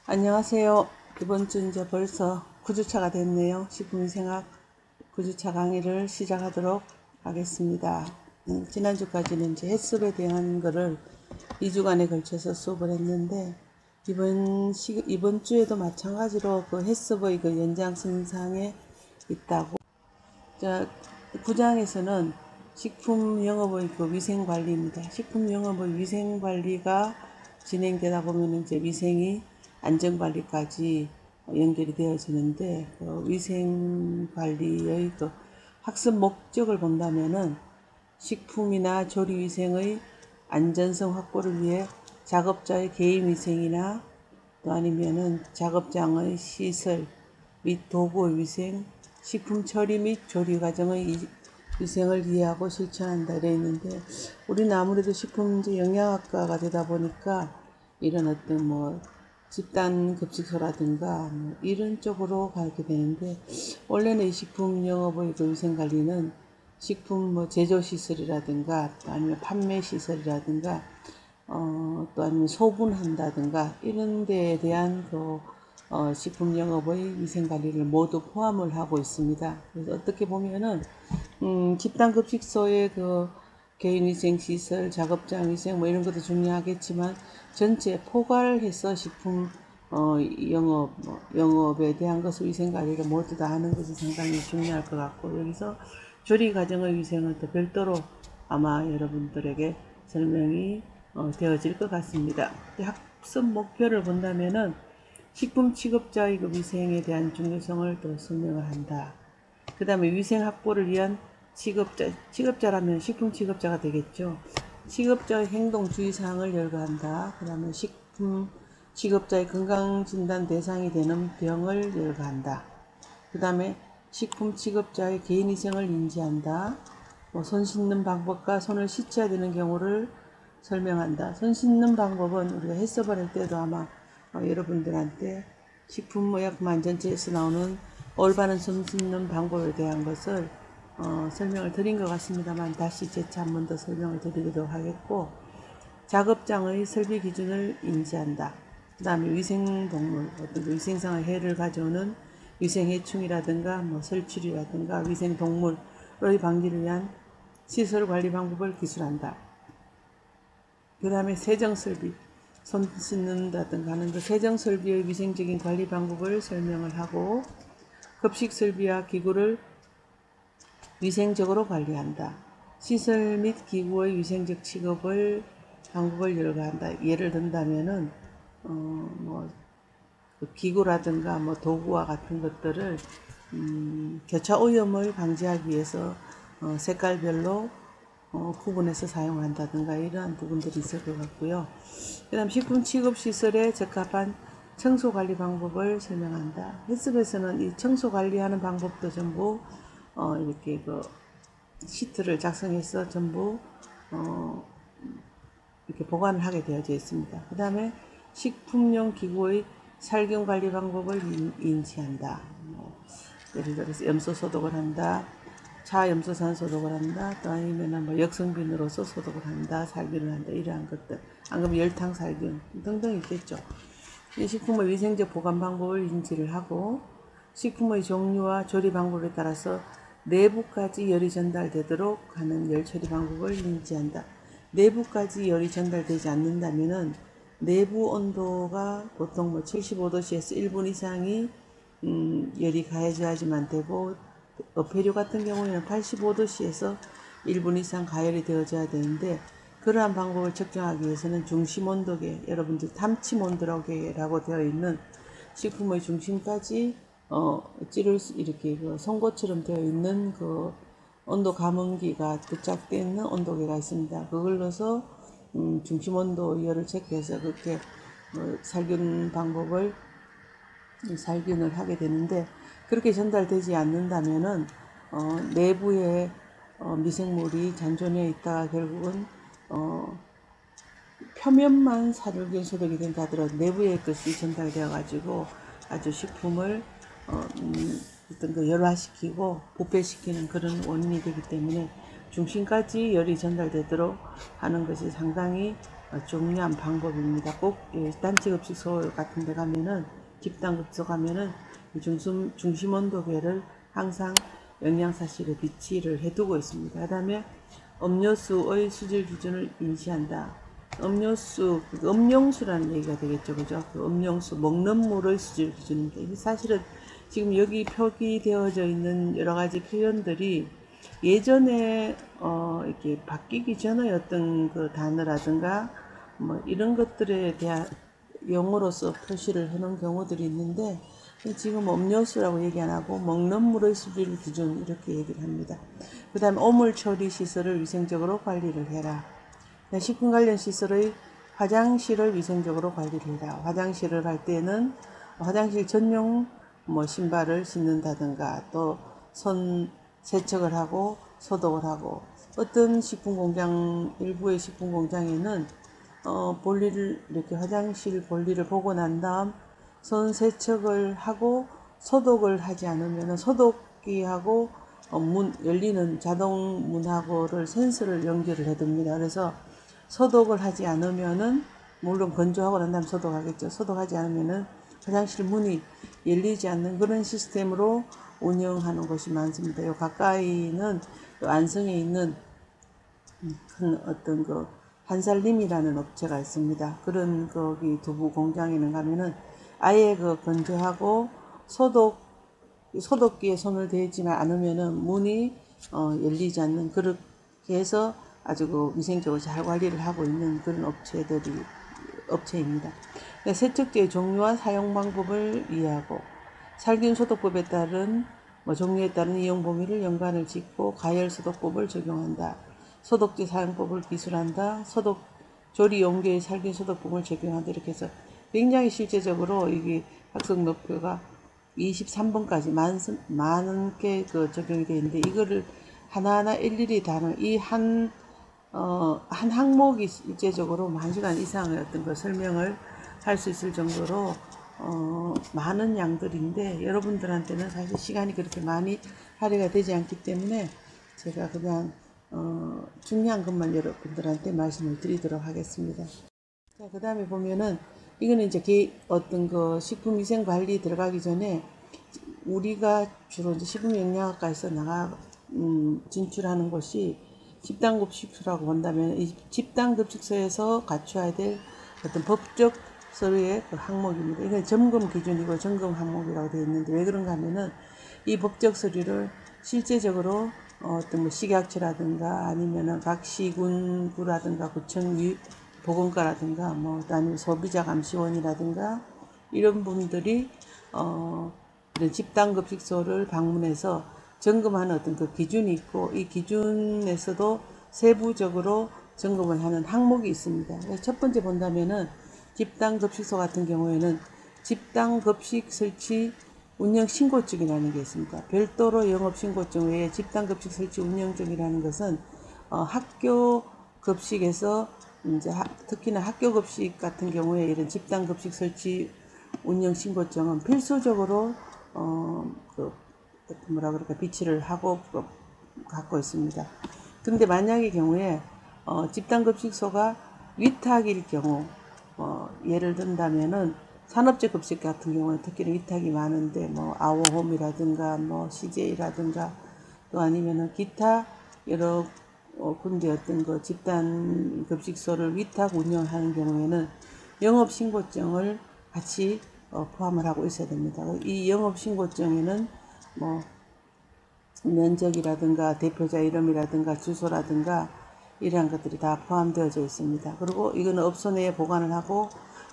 안녕하세요. 이번 주 이제 벌써 9주차가 됐네요. 식품위생학 9주차 강의를 시작하도록 하겠습니다. 지난주까지는 이제 햇습에 대한 거를 2주간에 걸쳐서 수업을 했는데, 이번 주에도 마찬가지로 그 햇습의 그 연장선상에 있다고. 자, 9장에서는 식품영업의 그 위생관리입니다. 식품영업의 위생관리가 진행되다 보면 이제 위생이 안전관리까지 연결이 되어지는데, 그 위생관리의 그 학습 목적을 본다면은 식품이나 조리위생의 안전성 확보를 위해 작업자의 개인위생이나 또 아니면은 작업장의 시설 및 도구의 위생, 식품 처리 및 조리 과정의 위생을 이해하고 실천한다 이래 있는데, 우리는 아무래도 식품제 영양학과가 되다 보니까 이런 어떤 뭐 집단 급식소라든가 뭐 이런 쪽으로 가게 되는데, 원래는 이 식품 영업의 그 위생 관리는 식품 뭐 제조 시설이라든가 또 아니면 판매 시설이라든가 또 아니면 소분한다든가 이런 데에 대한 그 식품 영업의 위생 관리를 모두 포함을 하고 있습니다. 그래서 어떻게 보면은 집단 급식소의 그 개인위생 시설, 작업장 위생 뭐 이런 것도 중요하겠지만, 전체 포괄해서 식품 영업에 대한 것을 위생 관리를 모두 다 하는 것이 상당히 중요할 것 같고, 여기서 조리 과정의 위생은 또 별도로 아마 여러분들에게 설명이 되어질 것 같습니다. 학습 목표를 본다면은 식품 취급자의 그 위생에 대한 중요성을 또 설명을 한다. 그 다음에 위생 확보를 위한 취급자라면 식품 취급자가 되겠죠. 취급자의 행동 주의사항을 열거한다. 그 다음에 식품 취급자의 건강진단 대상이 되는 병을 열거한다. 그 다음에 식품 취급자의 개인위생을 인지한다. 손 씻는 방법과 손을 씻어야 되는 경우를 설명한다. 손 씻는 방법은 우리가 햇섭을 할 때도 아마 여러분들한테 식품의약품안전처에서 나오는 올바른 손 씻는 방법에 대한 것을 설명을 드린 것 같습니다만, 다시 재차 한 번 더 설명을 드리도록 하겠고, 작업장의 설비 기준을 인지한다. 그 다음에 위생동물, 어떤 위생상의 해를 가져오는 위생해충이라든가 뭐 설출이라든가 위생동물의 방지를 위한 시설관리 방법을 기술한다. 그 다음에 세정설비, 손 씻는다든가 하는 그 세정설비의 위생적인 관리 방법을 설명을 하고, 급식설비와 기구를 위생적으로 관리한다. 시설 및 기구의 위생적 취급을 방법을 열거한다. 예를 든다면은 뭐 기구라든가 뭐 도구와 같은 것들을 교차 오염을 방지하기 위해서 색깔별로 구분해서 사용한다든가 이러한 부분들이 있을 것 같고요. 그 다음 식품 취급 시설에 적합한 청소 관리 방법을 설명한다. 햇습에서는 이 청소 관리하는 방법도 전부 이렇게 그 시트를 작성해서 전부 이렇게 보관을 하게 되어져 있습니다. 그 다음에 식품용 기구의 살균 관리 방법을 인지한다. 예를 들어서 염소 소독을 한다, 차염소산 소독을 한다, 또 아니면 뭐 역성빈으로서 소독을 한다, 살균을 한다, 이러한 것들, 안 그러면 열탕 살균 등등 있겠죠. 식품의 위생적 보관 방법을 인지를 하고, 식품의 종류와 조리 방법에 따라서 내부까지 열이 전달되도록 하는 열 처리 방법을 인지한다. 내부까지 열이 전달되지 않는다면은 내부 온도가 보통 뭐 75도씨에서 1분 이상이 열이 가해져야지만 되고, 어패류 같은 경우에는 85도씨에서 1분 이상 가열이 되어져야 되는데, 그러한 방법을 측정하기 위해서는 중심 온도계, 여러분들 탐침 온도계라고 되어 있는 식품의 중심까지 찌를 이렇게 그 송곳처럼 되어 있는 그 온도 감응기가 부착되어 있는 온도계가 있습니다. 그걸 넣어서 중심 온도 열을 체크해서 그렇게 살균 방법을 살균을 하게 되는데, 그렇게 전달되지 않는다면은 내부에 미생물이 잔존해 있다가 결국은 표면만 살균 소독이 된다 하더라도 내부의 것이 전달되어 가지고 아주 식품을 어떤 그 열화시키고 부패시키는 그런 원인이 되기 때문에 중심까지 열이 전달되도록 하는 것이 상당히 중요한 방법입니다. 꼭 단체급식소 같은 데 가면은, 집단급식소 가면은 중심 온도계를 항상 영양사실에 비치를 해두고 있습니다. 그 다음에 음료수의 수질 기준을 인지한다. 음용수라는 얘기가 되겠죠. 그죠? 그 음용수, 먹는 물의 수질 기준인데, 사실은 지금 여기 표기되어져 있는 여러 가지 표현들이 예전에 이렇게 바뀌기 전의 어떤 그 단어라든가 뭐 이런 것들에 대한 용어로서 표시를 해놓은 경우들이 있는데, 지금 음료수라고 얘기 안 하고 먹는 물의 수질 기준 이렇게 얘기를 합니다. 그 다음에 오물 처리 시설을 위생적으로 관리를 해라. 식품 관련 시설의 화장실을 위생적으로 관리를 해라. 화장실을 할 때는 화장실 전용 신발을 신는다든가, 또 손 세척을 하고 소독을 하고, 어떤 식품공장, 일부의 식품공장에는 볼일을 이렇게 화장실 볼일을 보고 난 다음 손 세척을 하고 소독을 하지 않으면 소독기하고 문 열리는 자동 문하고를 센서를 연결을 해둡니다. 그래서 소독을 하지 않으면은, 물론 건조하고 난 다음 소독하겠죠. 소독하지 않으면은 화장실 문이 열리지 않는 그런 시스템으로 운영하는 곳이 많습니다. 요 가까이는 안성에 있는 큰 어떤 그 한살림이라는 업체가 있습니다. 그런 거기 두부 공장에는 가면은 아예 그 건조하고 소독기에 손을 대지만 않으면은 문이 열리지 않는, 그렇게 해서 아주 그 위생적으로 잘 관리를 하고 있는 그런 업체입니다. 세척제의 종류와 사용 방법을 이해하고, 살균 소독법에 따른 종류에 따른 이용 범위를 연관을 짓고 가열 소독법을 적용한다. 소독제 사용법을 기술한다. 조리 용기의 살균 소독법을 적용한다. 이렇게 해서 굉장히 실제적으로 이게 학습 목표가 23번까지 많게 그 적용이 되어 있는데, 이거를 하나하나 일일이 다룬 한 항목이 실제적으로 1시간 이상의 어떤 그 설명을 할 수 있을 정도로 많은 양들인데, 여러분들한테는 사실 시간이 그렇게 많이 할애가 되지 않기 때문에 제가 그냥 중요한 것만 여러분들한테 말씀을 드리도록 하겠습니다. 자, 그 다음에 보면은 이거는 이제 어떤 그 식품위생관리 들어가기 전에 우리가 주로 이제 식품영양학과에서 진출하는 것이 집단급식소라고 본다면, 이 집단급식소에서 갖춰야 될 어떤 법적 서류의 그 항목입니다. 이건 점검 기준이고 점검 항목이라고 되어 있는데, 왜 그런가 하면은 이 법적 서류를 실제적으로 어떤 뭐 식약처라든가 아니면은 각 시군구라든가 구청 보건과라든가 아니면 소비자감시원이라든가 이런 분들이 이런 집단급식소를 방문해서 점검하는 어떤 그 기준이 있고, 이 기준에서도 세부적으로 점검을 하는 항목이 있습니다. 첫 번째 본다면은 집단급식소 같은 경우에는 집단급식 설치 운영 신고증이라는 게 있습니다. 별도로 영업신고증 외에 집단급식 설치 운영증이라는 것은 학교 급식에서 이제 특히나 학교 급식 같은 경우에 이런 집단급식 설치 운영 신고증은 필수적으로 비치를 하고 갖고 있습니다. 그런데 만약의 경우에 집단급식소가 위탁일 경우, 예를 든다면은 산업재 급식 같은 경우는 특히나 위탁이 많은데, 아워홈이라든가 CJ라든가 또 아니면은 기타 여러 군데 어떤 그 집단 급식소를 위탁 운영하는 경우에는 영업신고증을 같이 포함을 하고 있어야 됩니다. 이 영업신고증에는 면적이라든가 대표자 이름이라든가 주소라든가 이러한 것들이 다 포함되어져 있습니다. 그리고 이거는 업소 내에 보관을 하고,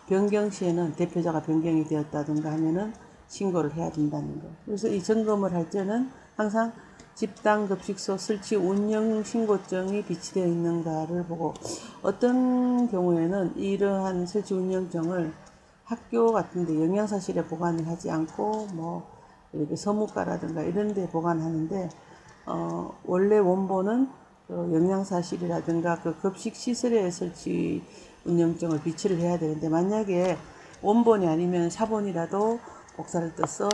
변경 시에는 대표자가 변경이 되었다든가 하면은 신고를 해야 된다는 거. 그래서 이 점검을 할 때는 항상 집단급식소 설치 운영 신고증이 비치되어 있는가를 보고, 어떤 경우에는 이러한 설치 운영증을 학교 같은데 영양사실에 보관을 하지 않고 이렇게 서무과라든가 이런 데 보관하는데, 원래 원본은 영양사실이라든가 그 급식시설에 설치 운영증을 비치를 해야 되는데, 만약에 원본이 아니면 사본이라도 복사를 떠서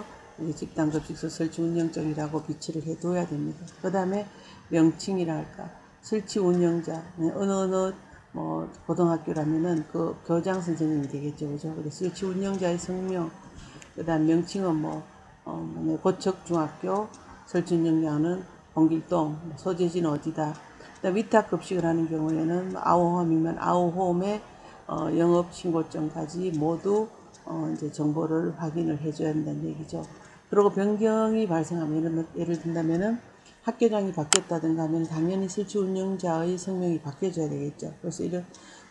집단급식소 설치 운영증이라고 비치를 해둬야 됩니다. 그 다음에 명칭이랄까, 설치 운영자, 어느 고등학교라면은 그 교장 선생님이 되겠죠. 그죠? 그래서 설치 운영자의 성명, 그 다음 명칭은 고척중학교, 설치 운영자는 홍길동, 소재지는 어디다. 그다음 위탁급식을 하는 경우에는 아우홈이면 아우홈의 영업 신고점까지 모두 이제 정보를 확인을 해줘야 한다는 얘기죠. 그리고 변경이 발생하면 예를 든다면은 학교장이 바뀌었다든가 하면 당연히 설치 운영자의 성명이 바뀌어져야 되겠죠. 그래서 이런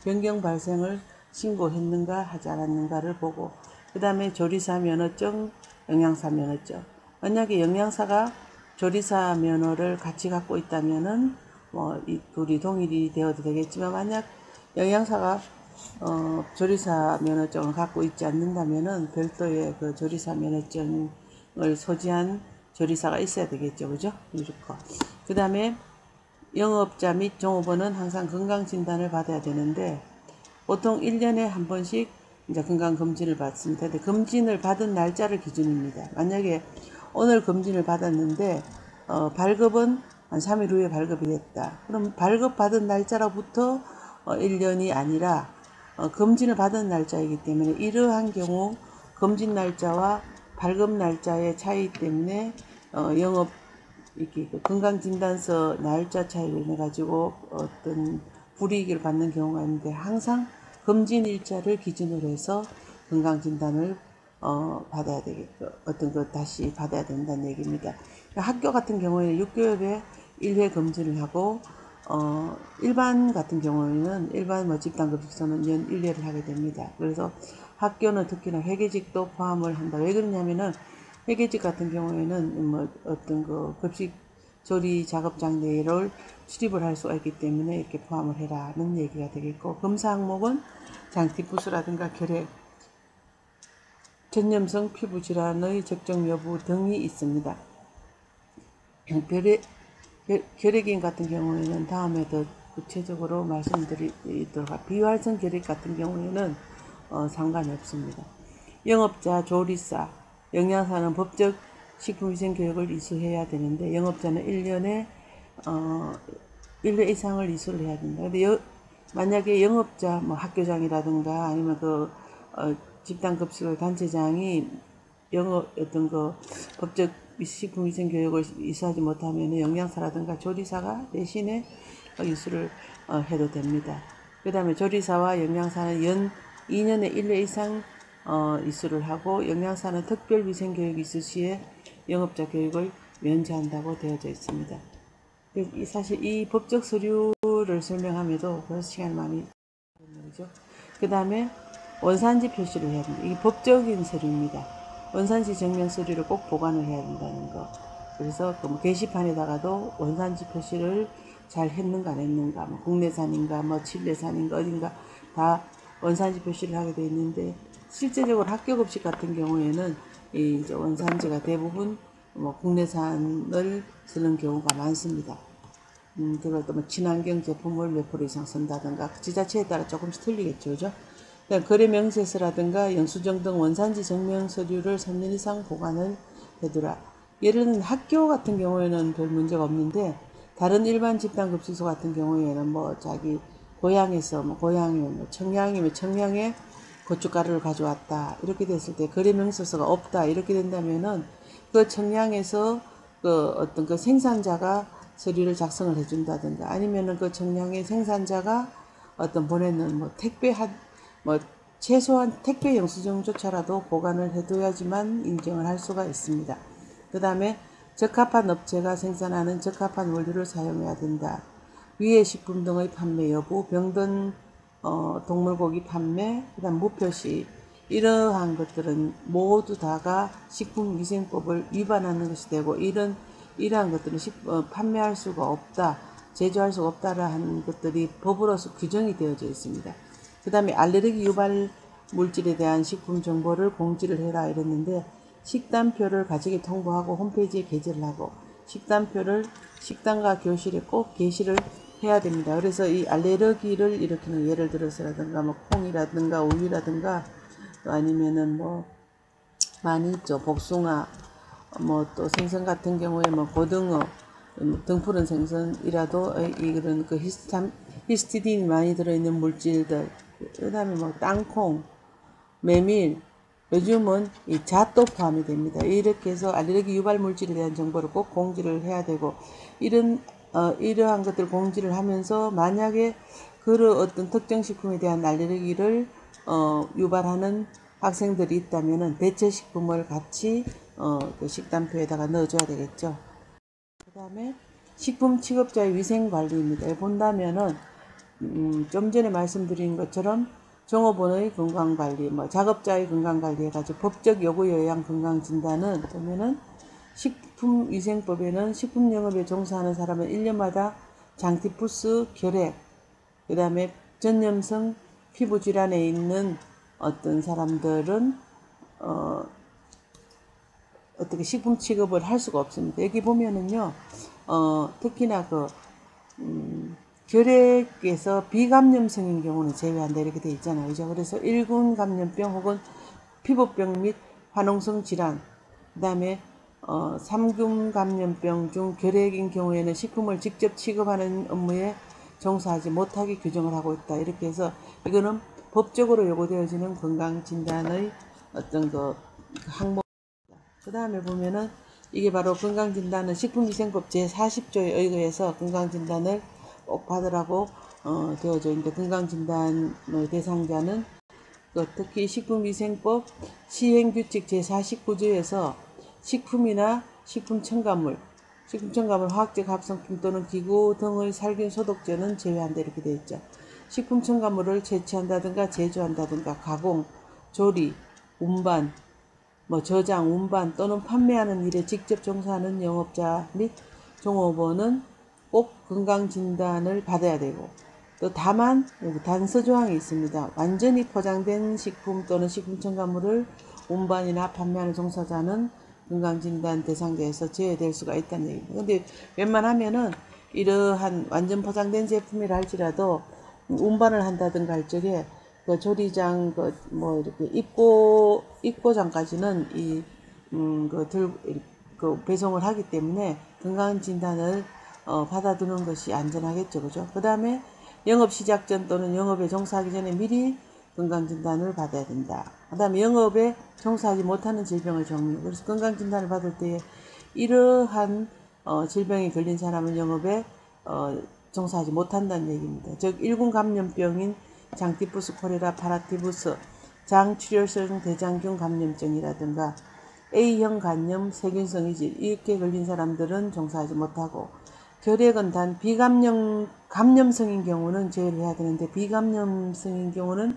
변경 발생을 신고했는가 하지 않았는가를 보고, 그 다음에 조리사 면허증, 영양사 면허증. 만약에 영양사가 조리사 면허를 같이 갖고 있다면은 이 둘이 동일이 되어도 되겠지만, 만약 영양사가 조리사 면허증을 갖고 있지 않는다면은 별도의 그 조리사 면허증을 소지한 조리사가 있어야 되겠죠. 그죠? 그 다음에 영업자 및 종업원은 항상 건강진단을 받아야 되는데, 보통 1년에 한 번씩 이제 건강검진을 받습니다. 근데 검진을 받은 날짜를 기준입니다. 만약에 오늘 검진을 받았는데, 발급은 한 3일 후에 발급이 됐다. 그럼 발급받은 날짜로부터 1년이 아니라 검진을 받은 날짜이기 때문에, 이러한 경우 검진 날짜와 발급 날짜의 차이 때문에 영업 이렇게 건강진단서 날짜 차이로 인해 가지고 어떤 불이익을 받는 경우가 있는데, 항상 검진 일자를 기준으로 해서 건강진단을 받아야 되겠고, 어떤 것 다시 받아야 된다는 얘기입니다. 학교 같은 경우에는 6개월에 1회 검진을 하고, 일반 같은 경우에는 일반 집단급식소는 연 1회를 하게 됩니다. 그래서 학교는 특히나 회계직도 포함을 한다. 왜 그러냐면은 회계직 같은 경우에는 어떤 그 급식 조리 작업장 내를 출입을 할 수가 있기 때문에 이렇게 포함을 해라는 얘기가 되겠고, 검사 항목은 장티푸스라든가 결핵, 전염성 피부 질환의 적정 여부 등이 있습니다. 결핵인 같은 경우에는 다음에 더 구체적으로 말씀드리도록 하겠습니다. 비활성 결핵 같은 경우에는 상관이 없습니다. 영업자, 조리사, 영양사는 법적 식품위생교육을 이수해야 되는데, 영업자는 1년에 1회 이상을 이수를 해야 된다. 근데 만약에 영업자, 학교장이라든가 아니면 집단급식을 단체장이 어떤 법적 식품위생교육을 이수하지 못하면 영양사라든가 조리사가 대신에 이수를 해도 됩니다. 그 다음에 조리사와 영양사는 연 2년에 1회 이상 이수를 하고, 영양사는 특별위생교육 이수 시에 영업자 교육을 면제한다고 되어져 있습니다. 사실 이 법적 서류를 설명함에도 벌써 시간이 많이 걸리죠. 그 다음에 원산지 표시를 해야 됩니다. 이게 법적인 서류입니다. 원산지 증명 서류를 꼭 보관을 해야 된다는 거. 그래서 게시판에다가도 원산지 표시를 잘 했는가 안 했는가, 국내산인가 칠레산인가 어딘가 다 원산지 표시를 하게 되어 있는데, 실제적으로 학교 급식 같은 경우에는 이제 원산지가 대부분 국내산을 쓰는 경우가 많습니다. 그걸 또 친환경 제품을 몇 프로 이상 쓴다든가 지자체에 따라 조금씩 틀리겠죠, 그죠? 거래 명세서라든가 영수증 등 원산지 증명 서류를 3년 이상 보관을 해두라. 예를 들면 학교 같은 경우에는 별 문제가 없는데, 다른 일반 집단급식소 같은 경우에는 자기 고향에서 고향이면 청양이면 청양에 고춧가루를 가져왔다 이렇게 됐을 때 거래 명세서가 없다 이렇게 된다면은 그 청양에서 어떤 그 생산자가 서류를 작성을 해준다든가, 아니면은 그 청량의 생산자가 어떤 보내는 최소한 택배 영수증조차라도 보관을 해둬야지만 인정을 할 수가 있습니다. 그 다음에 적합한 업체가 생산하는 적합한 원료를 사용해야 된다. 위해 식품 등의 판매 여부, 병든 동물고기 판매, 그 다음 무표시, 이러한 것들은 모두 다가 식품위생법을 위반하는 것이 되고, 이러한 것들은 판매할 수가 없다, 제조할 수가 없다라는 것들이 법으로서 규정이 되어져 있습니다. 그 다음에 알레르기 유발 물질에 대한 식품 정보를 공지를 해라 이랬는데, 식단표를 가족에 통보하고 홈페이지에 게재를 하고, 식단표를 식당과 교실에 꼭 게시를 해야 됩니다. 그래서 이 알레르기를 일으키는, 예를 들어서라든가 콩이라든가 우유라든가, 또 아니면은 많이 있죠. 복숭아, 또 생선 같은 경우에 고등어, 등푸른 생선이라도 이런 히스티딘이 많이 들어있는 물질들, 그 다음에 뭐 땅콩, 메밀, 요즘은 이 잣도 포함이 됩니다. 이렇게 해서 알레르기 유발 물질에 대한 정보를 꼭 공지를 해야 되고, 이러한 것들을 공지를 하면서 만약에 그런 어떤 특정 식품에 대한 알레르기를 유발하는 학생들이 있다면은 대체 식품을 같이 그 식단표에다가 넣어줘야 되겠죠. 그 다음에 식품 취급자의 위생 관리입니다. 본다면은 좀 전에 말씀드린 것처럼 종업원의 건강관리, 작업자의 건강관리 해가지고 법적 요구 요양 건강진단은 보면은 식품위생법에는 식품영업에 종사하는 사람은 1년마다 장티푸스, 결핵, 그 다음에 전염성 피부질환에 있는 어떤 사람들은 어떻게 식품 취급을 할 수가 없습니다. 여기 보면은요, 특히나 결핵에서 비감염성인 경우는 제외한다 이렇게 돼 있잖아요. 그죠? 그래서 1군 감염병 혹은 피부병 및 화농성 질환, 그 다음에 3군 감염병 중 결핵인 경우에는 식품을 직접 취급하는 업무에 종사하지 못하게 규정을 하고 있다. 이렇게 해서 이거는 법적으로 요구되어지는 건강진단의 어떤 그 항목. 그 다음에 보면은 이게 바로 건강진단은 식품위생법 제40조에 의거해서 건강진단을 꼭 받으라고 되어져 있는데, 건강진단의 대상자는 특히 식품위생법 시행규칙 제49조에서 식품이나 식품첨가물, 화학적 합성품 또는 기구 등의 살균 소독제는 제외한다 이렇게 되어 있죠. 식품첨가물을 채취한다든가 제조한다든가 가공, 조리, 운반, 저장, 운반 또는 판매하는 일에 직접 종사하는 영업자 및 종업원은 꼭 건강진단을 받아야 되고, 또 다만 여기 단서 조항이 있습니다. 완전히 포장된 식품 또는 식품 첨가물을 운반이나 판매하는 종사자는 건강진단 대상자에서 제외될 수가 있다는 얘기입니다. 근데 웬만하면은 이러한 완전 포장된 제품이라 할지라도 운반을 한다든가 할 적에 그 조리장 이렇게 입고장까지는 배송을 하기 때문에 건강진단을 받아두는 것이 안전하겠죠. 그죠? 그 다음에 영업 시작 전 또는 영업에 종사하기 전에 미리 건강진단을 받아야 된다. 그 다음에 영업에 종사하지 못하는 질병의 종류. 그래서 건강진단을 받을 때 이러한 질병에 걸린 사람은 영업에 종사하지 못한다는 얘기입니다. 즉 1군 감염병인 장티푸스, 콜레라, 파라티푸스, 장출혈성 대장균 감염증이라든가 A형 간염, 세균성 이질 이렇게 걸린 사람들은 종사하지 못하고, 결핵은 단 감염성인 경우는 제외를 해야 되는데 비감염성인 경우는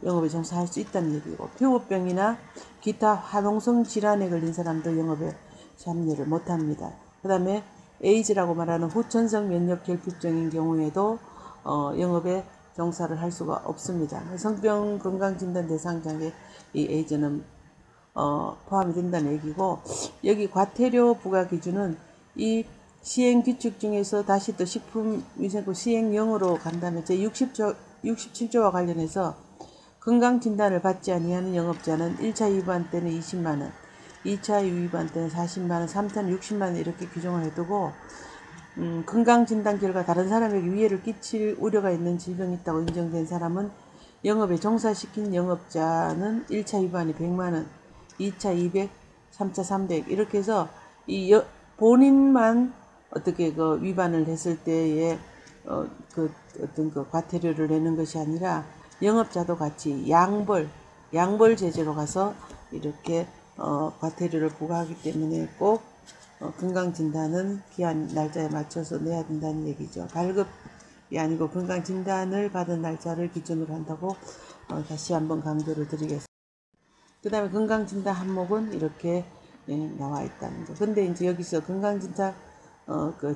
영업에 종사할 수 있다는 얘기고, 피부병이나 기타 화농성 질환에 걸린 사람들 영업에 참여를 못합니다. 그 다음에 에이즈라고 말하는 후천성 면역 결핍증인 경우에도 영업에 종사를 할 수가 없습니다. 성병 건강진단 대상자에 이 에이즈는 포함이 된다는 얘기고, 여기 과태료 부과 기준은 이 시행규칙 중에서 다시 또 식품위생법 시행령으로 간다면 제67조와 관련해서 건강진단을 받지 아니하는 영업자는 1차 위반 때는 20만원, 2차 위반 때는 40만원, 3차는 60만원 이렇게 규정을 해두고, 건강진단 결과 다른 사람에게 위해를 끼칠 우려가 있는 질병이 있다고 인정된 사람은 영업에 종사시킨 영업자는 1차 위반이 100만원, 2차 200, 3차 300 이렇게 해서 본인만 어떻게 위반을 했을 때에 어떤 과태료를 내는 것이 아니라 영업자도 같이 양벌 제재로 가서 이렇게 과태료를 부과하기 때문에 꼭 건강진단은 기한 날짜에 맞춰서 내야 된다는 얘기죠. 발급이 아니고 건강진단을 받은 날짜를 기준으로 한다고 다시 한번 강조를 드리겠습니다. 그 다음에 건강진단 항목은 이렇게 나와 있다는 거. 근데 이제 여기서 건강진단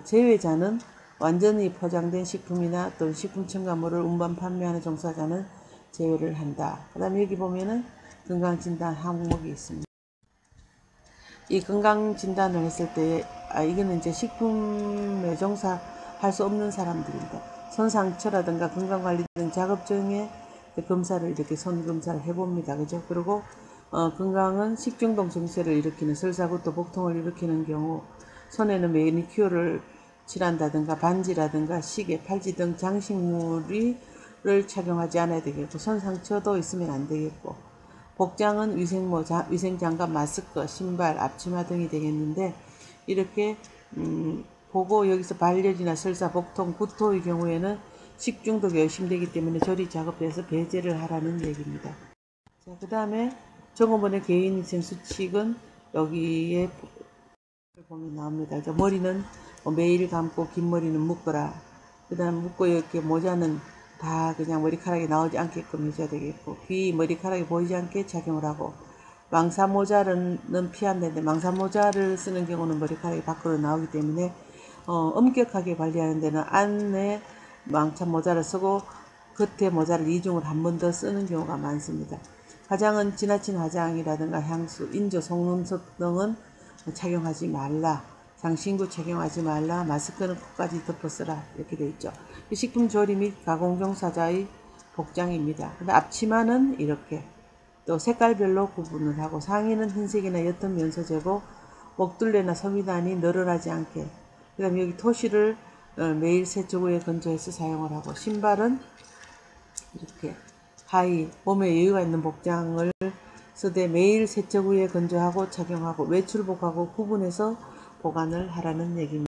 제외자는 완전히 포장된 식품이나 또는 식품 첨가물을 운반 판매하는 종사자는 제외를 한다. 그 다음에 여기 보면은 건강진단 항목이 있습니다. 이 건강진단을 했을 때 이거는 이제 식품에 종사할 수 없는 사람들입니다. 손상처라든가 건강관리 등 작업중에 검사를 이렇게 손검사를 해봅니다. 그죠? 그리고 건강은 식중독 증세를 일으키는 설사구토 복통을 일으키는 경우, 손에는 매니큐어를 칠한다든가 반지라든가 시계, 팔찌 등 장식물을 착용하지 않아야 되겠고, 손 상처도 있으면 안 되겠고, 복장은 위생모자, 위생장갑, 마스크, 신발, 앞치마 등이 되겠는데, 이렇게 보고 여기서 발열이나 설사, 복통, 구토의 경우에는 식중독이 의심되기 때문에 조리 작업에서 배제를 하라는 얘기입니다. 자, 그 다음에 종업원의 개인위생 수칙은 여기에 보면 나옵니다. 머리는 매일 감고 긴 머리는 묶어라. 그 다음 묶고 이렇게 모자는 다 그냥 머리카락이 나오지 않게끔 해줘야 되겠고, 귀 머리카락이 보이지 않게 착용을 하고, 망사 모자는 피한다는데 망사 모자를 쓰는 경우는 머리카락이 밖으로 나오기 때문에 엄격하게 관리하는 데는 안에 망사 모자를 쓰고 겉에 모자를 이중을 한 번 더 쓰는 경우가 많습니다. 화장은 지나친 화장이라든가 향수, 인조, 속눈썹 등은 착용하지 말라. 장신구 착용하지 말라. 마스크는 코까지 덮어 쓰라. 이렇게 되어 있죠. 식품 조리 및 가공 종사자의 복장입니다. 근데 앞치마는 이렇게 또 색깔별로 구분을 하고, 상의는 흰색이나 옅은 면소재고 목둘레나 서미단이 늘어나지 않게, 그 다음에 여기 토시를 매일 세척 후에 건조해서 사용을 하고, 신발은 이렇게 하의, 몸에 여유가 있는 복장을 쓰되 매일 세척 후에 건조하고 착용하고 외출복하고 구분해서 보관을 하라는 얘기입니다.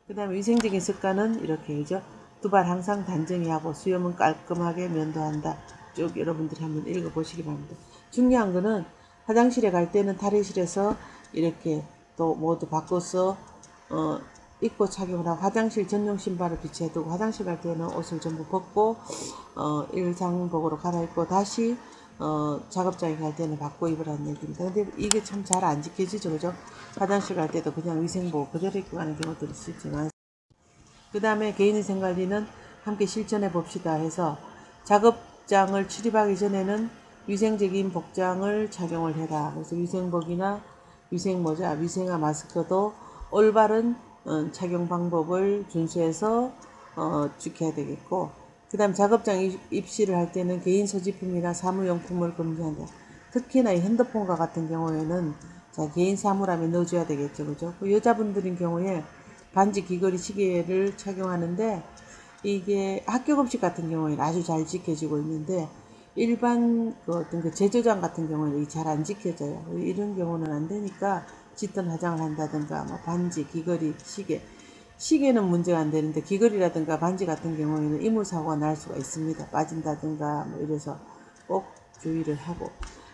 그 다음에 위생적인 습관은 이렇게 하죠. 두 발 항상 단정히 하고 수염은 깔끔하게 면도한다. 쭉 여러분들이 한번 읽어보시기 바랍니다. 중요한 거는 화장실에 갈 때는 탈의실에서 이렇게 또 모두 바꿔서 입고 착용을 하고, 화장실 전용 신발을 비치해두고 화장실 갈 때는 옷을 전부 벗고 일상복으로 갈아입고 다시 작업장에 갈 때는 바꿔 입으라는 얘기입니다. 근데 이게 참 잘 안 지켜지죠, 그죠? 화장실 갈 때도 그냥 위생복 그대로 입고 가는 경우들이 있지만, 그 다음에 개인위생 관리는 함께 실천해 봅시다 해서, 작업장을 출입하기 전에는 위생적인 복장을 착용을 해라. 그래서 위생복이나 위생모자, 위생화 마스크도 올바른 착용 방법을 준수해서 지켜야 되겠고, 그 다음 작업장 입시를 할 때는 개인 소지품이나 사무용품을 금지한다. 특히나 이 핸드폰과 같은 경우에는 개인 사물함에 넣어줘야 되겠죠, 그죠? 여자분들인 경우에 반지, 귀걸이, 시계를 착용하는데, 이게 학교 급식 같은 경우에는 아주 잘 지켜지고 있는데, 일반 어떤 그 제조장 같은 경우는 잘 안 지켜져요. 이런 경우는 안 되니까 짙은 화장을 한다든가, 뭐 반지, 귀걸이, 시계는 문제가 안 되는데 귀걸이라든가 반지 같은 경우에는 이물사고가 날 수가 있습니다. 빠진다든가 뭐 이래서 꼭 주의를 하고,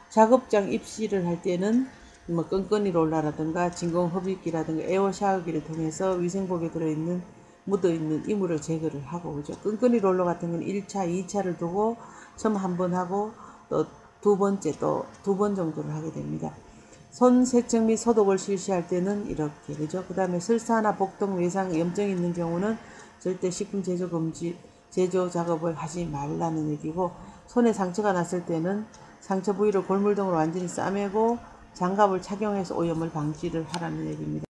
작업장 입시를 할 때는 뭐 끈끈이 롤러라든가 진공 흡입기라든가 에어 샤워기를 통해서 위생복에 들어있는 묻어있는 이물을 제거를 하고, 그죠? 끈끈이 롤러 같은 경우는 1차, 2차를 두고 처음 한 번 하고 또 두 번째 또 두 번 정도를 하게 됩니다. 손 세척 및 소독을 실시할 때는 이렇게, 그죠? 그 다음에 설사나 복통, 외상, 염증이 있는 경우는 절대 식품 제조 금지, 제조 작업을 하지 말라는 얘기고, 손에 상처가 났을 때는 상처 부위를 골물 등으로 완전히 싸매고 장갑을 착용해서 오염을 방지를 하라는 얘기입니다.